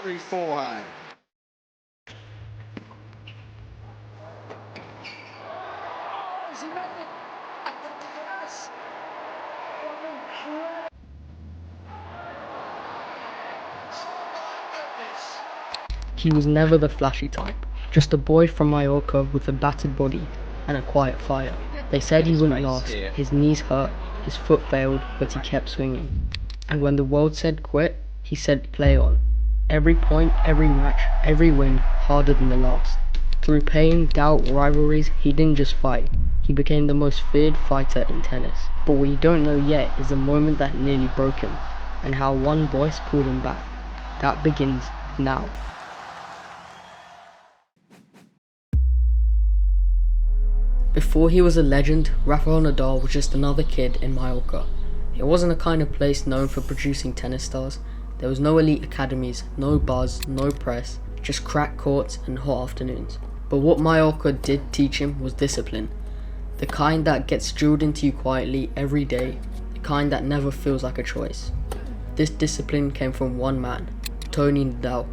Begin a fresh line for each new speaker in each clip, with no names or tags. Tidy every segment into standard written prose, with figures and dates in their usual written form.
extraordinary forehand.
He was never the flashy type, just a boy from Mallorca with a battered body and a quiet fire. They said he wouldn't last, his knees hurt, his foot failed, but he kept swinging. And when the world said quit, he said play on. Every point, every match, every win, harder than the last. Through pain, doubt, rivalries, he didn't just fight, he became the most feared fighter in tennis. But what you don't know yet is the moment that nearly broke him, and how one voice pulled him back. That begins now. Before he was a legend, Rafael Nadal was just another kid in Mallorca. It wasn't a kind of place known for producing tennis stars. There was no elite academies, no buzz, no press, just cracked courts and hot afternoons. But what Mallorca did teach him was discipline. The kind that gets drilled into you quietly every day, the kind that never feels like a choice. This discipline came from one man, Tony Nadal,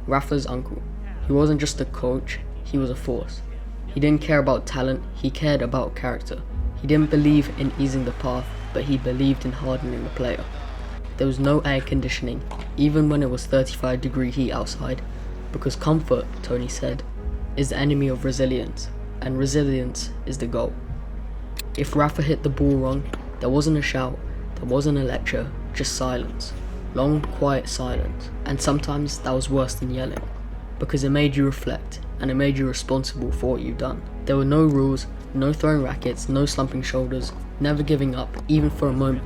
Rafa's uncle. He wasn't just a coach, he was a force. He didn't care about talent, he cared about character. He didn't believe in easing the path, but he believed in hardening the player. There was no air conditioning, even when it was 35-degree heat outside, because comfort, Tony said, is the enemy of resilience, and resilience is the goal. If Rafa hit the ball wrong, there wasn't a shout, there wasn't a lecture, just silence. Long, quiet silence. And sometimes that was worse than yelling, because it made you reflect, and it made you responsible for what you've done. There were no rules, no throwing rackets, no slumping shoulders, never giving up, even for a moment.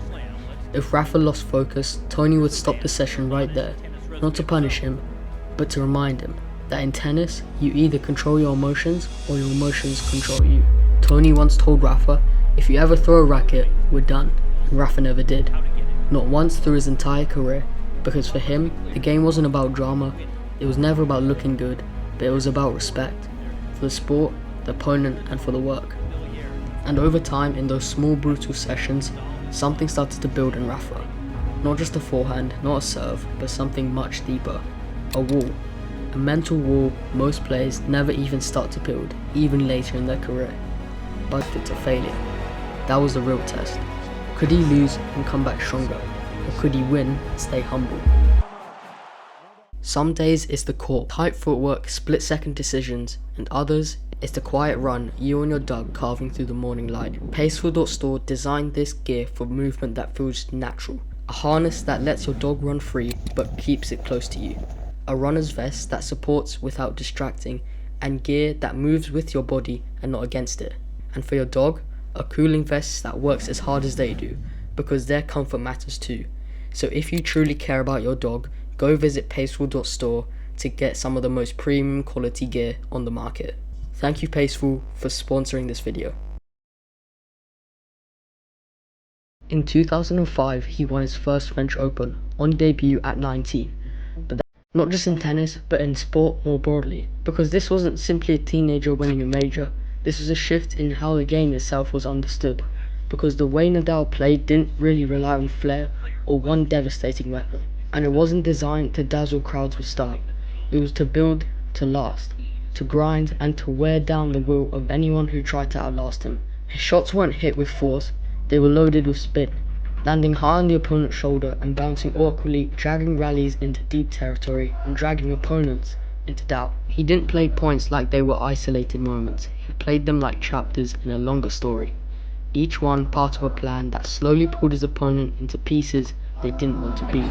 If Rafa lost focus, Tony would stop the session right there, not to punish him, but to remind him that in tennis, you either control your emotions or your emotions control you. Tony once told Rafa, if you ever throw a racket, we're done, and Rafa never did. Not once through his entire career, because for him, the game wasn't about drama, it was never about looking good, but it was about respect, for the sport, the opponent, and for the work. And over time, in those small brutal sessions, something started to build in Rafa. Not just a forehand, not a serve, but something much deeper. A wall. A mental wall most players never even start to build, even later in their career. But it's a failure. That was the real test. Could he lose and come back stronger? Or could he win and stay humble? Some days it's the court, tight footwork, split-second decisions, and others it's the quiet run, you and your dog carving through the morning light. Paceful.store designed this gear for movement that feels natural. A harness that lets your dog run free but keeps it close to you. A runner's vest that supports without distracting, and gear that moves with your body and not against it. And for your dog, a cooling vest that works as hard as they do, because their comfort matters too. So if you truly care about your dog, go visit Paceful.store to get some of the most premium quality gear on the market. Thank you Paceful for sponsoring this video. In 2005, he won his first French Open, on debut at 19. But not just in tennis, but in sport more broadly. Because this wasn't simply a teenager winning a major, this was a shift in how the game itself was understood. Because the way Nadal played didn't really rely on flair or one devastating weapon. And it wasn't designed to dazzle crowds with style. It was to build, to last, to grind, and to wear down the will of anyone who tried to outlast him. His shots weren't hit with force, they were loaded with spin, landing high on the opponent's shoulder and bouncing awkwardly, dragging rallies into deep territory and dragging opponents into doubt. He didn't play points like they were isolated moments, he played them like chapters in a longer story. Each one part of a plan that slowly pulled his opponent into pieces they didn't want to be,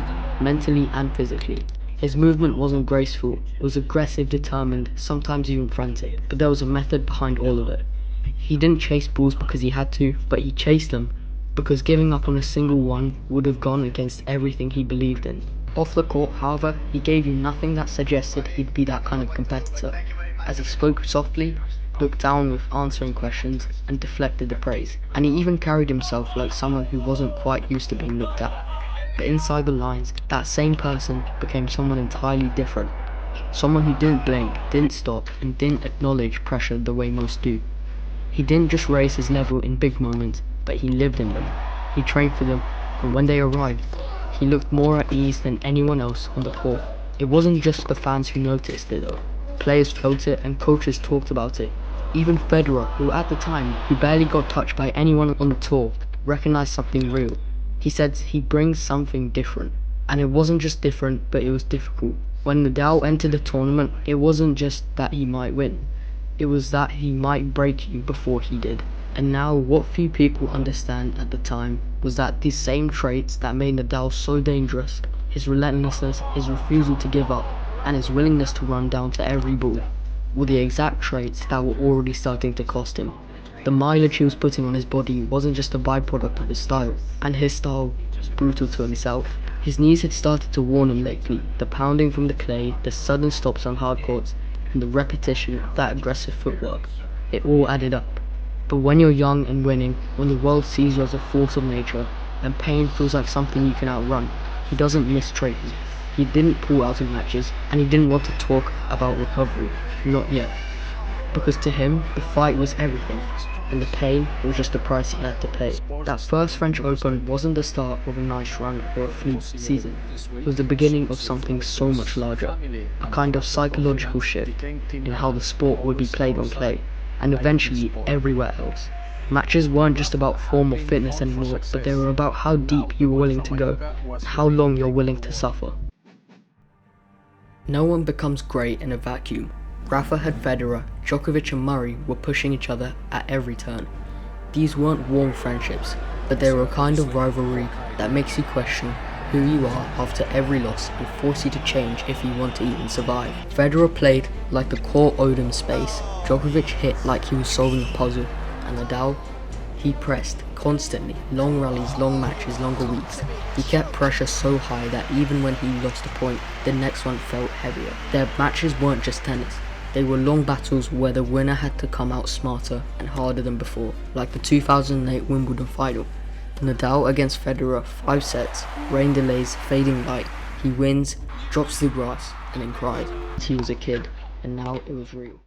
mentally and physically. His movement wasn't graceful, it was aggressive, determined, sometimes even frantic, but there was a method behind all of it. He didn't chase balls because he had to, but he chased them because giving up on a single one would have gone against everything he believed in. Off the court, however, he gave you nothing that suggested he'd be that kind of competitor, as he spoke softly, looked down with answering questions, and deflected the praise. And he even carried himself like someone who wasn't quite used to being looked at. But inside the lines, that same person became someone entirely different. Someone who didn't blink, didn't stop, and didn't acknowledge pressure the way most do. He didn't just raise his level in big moments, but he lived in them. He trained for them, and when they arrived, he looked more at ease than anyone else on the court. It wasn't just the fans who noticed it though. Players felt it and coaches talked about it. Even Federer, who at the time, who barely got touched by anyone on the tour, recognized something real. He said he brings something different. And it wasn't just different, but it was difficult. When Nadal entered the tournament, it wasn't just that he might win. It was that he might break you before he did. And now what few people understand at the time was that these same traits that made Nadal so dangerous, his relentlessness, his refusal to give up, and his willingness to run down to every ball, were the exact traits that were already starting to cost him. The mileage he was putting on his body wasn't just a byproduct of his style, and his style was brutal to himself. His knees had started to warn him lately, the pounding from the clay, the sudden stops on hard courts, and the repetition of that aggressive footwork. It all added up. But when you're young and winning, when the world sees you as a force of nature, and pain feels like something you can outrun, he doesn't miss traits. He didn't pull out of matches, and he didn't want to talk about recovery. Not yet. Because to him, the fight was everything, and the pain was just the price he had to pay. That first French Open wasn't the start of a nice run or a fluke season. It was the beginning of something so much larger, a kind of psychological shift in how the sport would be played on clay, and eventually everywhere else. Matches weren't just about form or fitness anymore, but they were about how deep you were willing to go, and how long you're willing to suffer. No one becomes great in a vacuum. Rafa had Federer, Djokovic and Murray were pushing each other at every turn. These weren't warm friendships, but they were a kind of rivalry that makes you question who you are after every loss and force you to change if you want to even survive. Federer played like the core owed him space, Djokovic hit like he was solving a puzzle, and Nadal, he pressed constantly, long rallies, long matches, longer weeks. He kept pressure so high that even when he lost a point, the next one felt heavier. Their matches weren't just tennis. They were long battles where the winner had to come out smarter and harder than before, like the 2008 Wimbledon final. Nadal against Federer, 5 sets, rain delays, fading light. He wins, drops to the grass, and then cries. He was a kid, and now it was real.